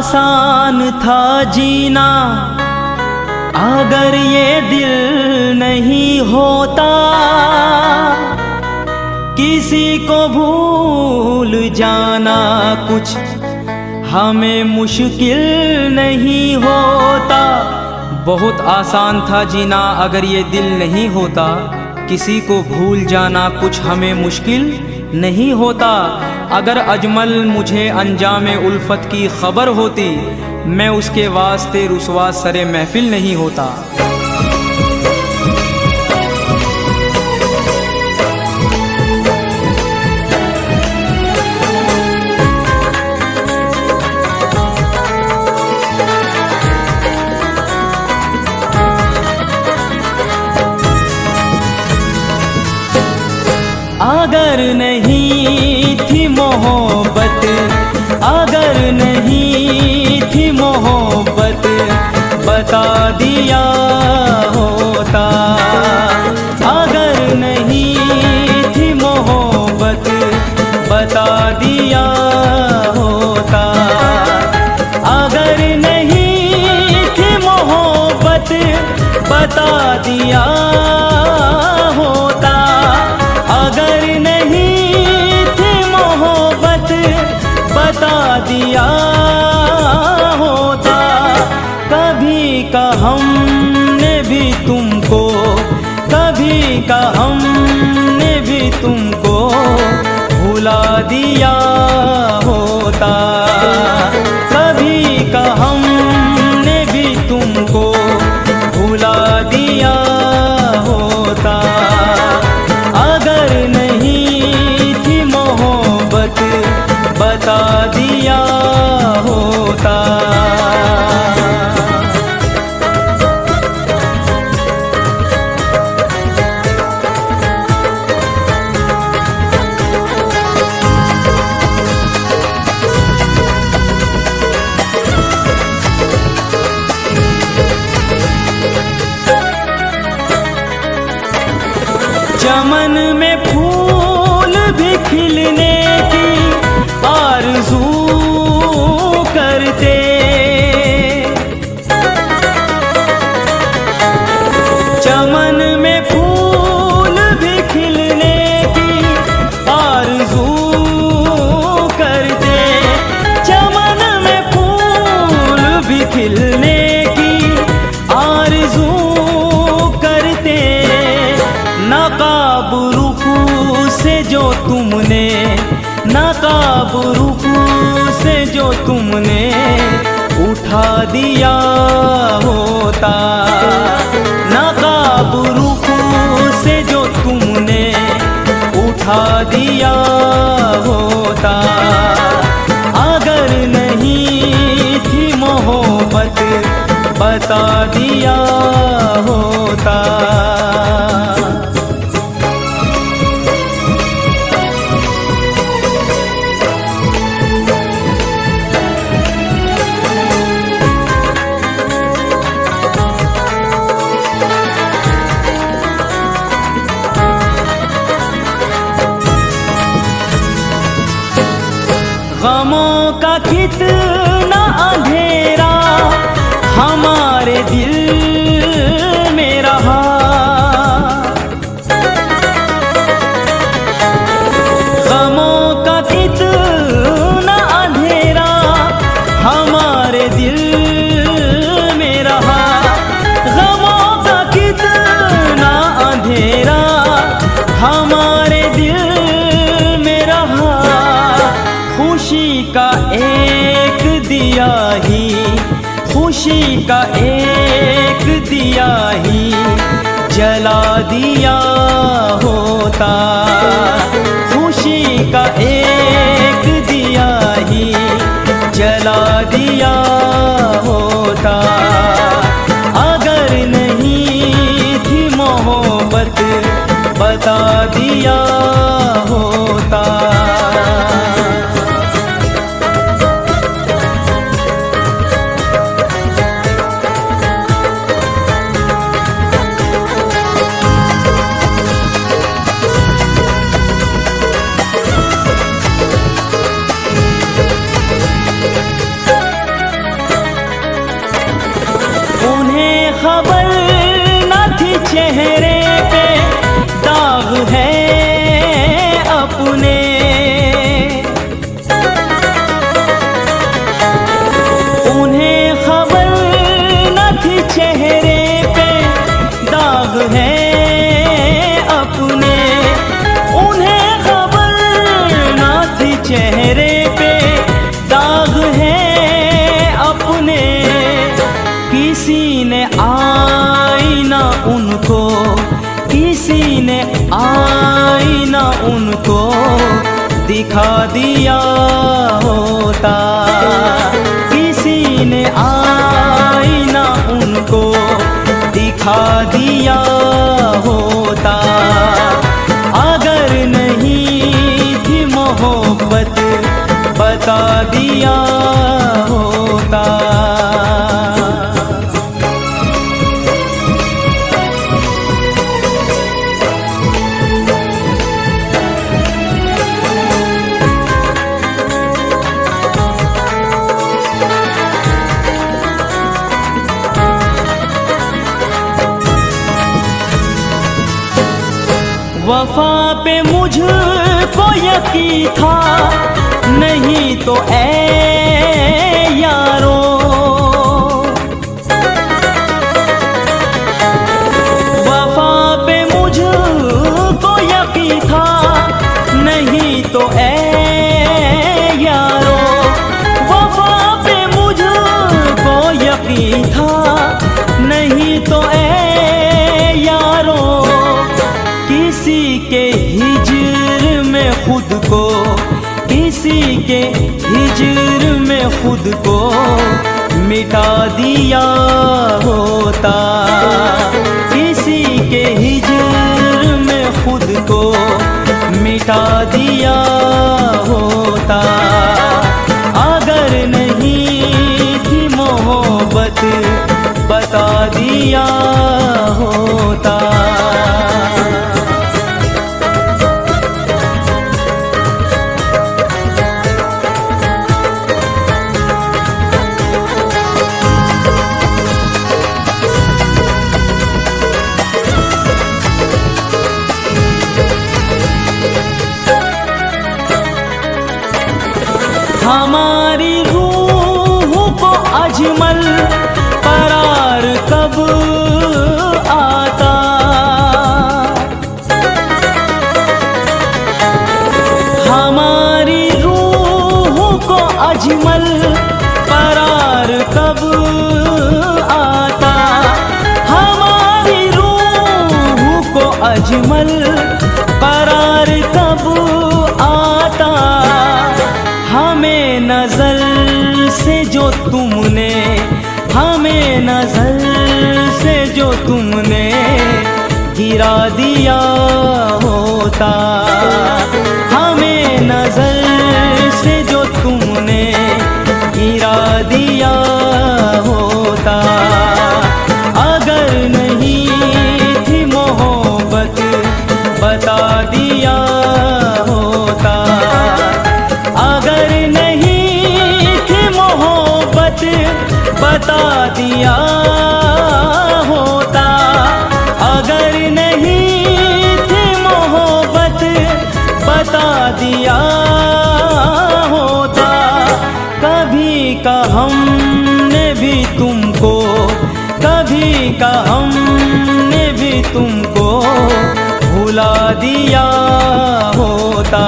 आसान था जीना अगर ये दिल नहीं होता, किसी को भूल जाना कुछ हमें मुश्किल नहीं होता। बहुत आसान था जीना अगर ये दिल नहीं होता, किसी को भूल जाना कुछ हमें मुश्किल नहीं होता। अगर अजमल मुझे अंजामे उल्फत की खबर होती, मैं उसके वास्ते रुसवा सरे महफिल नहीं होता। अगर नहीं थी मोहब्बत, अगर नहीं थी मोहब्बत, बता दिया होता। अगर नहीं थी मोहब्बत, बता दिया होता। अगर नहीं थी मोहब्बत, बता दिया होता। अगर नहीं थी मोहब्बत, बता दिया होता। कभी का हमने भी तुमको, कभी का हमने भी तुमको भुला दिया होता। कभी का हमने भी तुमको भुला दिया होता। अगर नहीं थी मोहब्बत, बता दिया होता। चमन में फूल भी खिलने की आरज़ू करते, चमन में फूल भी खिलने की आरज़ू करते। चमन में फूल भी खिलने की आरज़ू करते। नकाब रुखू से जो तुमने, नकाब रुखू से जो तुमने उठा दिया होता। नकाब रुखू से जो तुमने उठा दिया होता। अगर नहीं थी मोहब्बत, बता दिया होता। गमों का कितना अंधेरा हमारे दिल में रहा। गमों का कितना अंधेरा हमारे दिल में रहा। गमों का कितना अंधेरा हमारे दिल में रहा। खुशी का एक दिया ही, खुशी का एक दिया ही जला दिया होता। खुशी का एक दिया ही जला दिया होता। अगर नहीं थी मोहब्बत, बता दिया होता। खबर न थी चेहरे पे दाग है अपने। उन्हें खबर न थी चेहरे पे दाग है अपने। उन्हें खबर न थी चेहरे पे दाग है अपने। किसी ने आईना उनको, किसी ने आईना उनको दिखा दिया होता। किसी ने आईना उनको दिखा दिया होता। अगर नहीं थी मोहब्बत बता दिया होता। वफा पे मुझको यकीन था, नहीं तो ऐ यारो। वफा पे मुझको यकीन था, नहीं तो ऐ यारो। वफा पे मुझको यकीन था, नहीं तो ऐ यारो। किसी के हिज्र में खुद को, किसी के हिज्र में खुद को मिटा दिया होता। किसी के हिज्र में खुद को मिटा दिया होता। अगर नहीं थी मोहब्बत बता दिया होता। हमारी रूह को अजमल करार कब आता। हमारी रूह को अजमल करार कब आता। हमारी रूह को अजमल करार कब आता। हमें नजर से जो तुमने, हमें नजर से जो तुमने गिरा दिया होता। हमें नजर से जो तुमने गिरा दिया होता। अगर नहीं थी मोहब्बत बता दिया होता। अगर नहीं थी मोहब्बत बता दिया होता। अगर नहीं थी मोहब्बत बता दिया होता। कभी का हमने भी तुमको, कभी का हमने भी तुमको भुला दिया होता।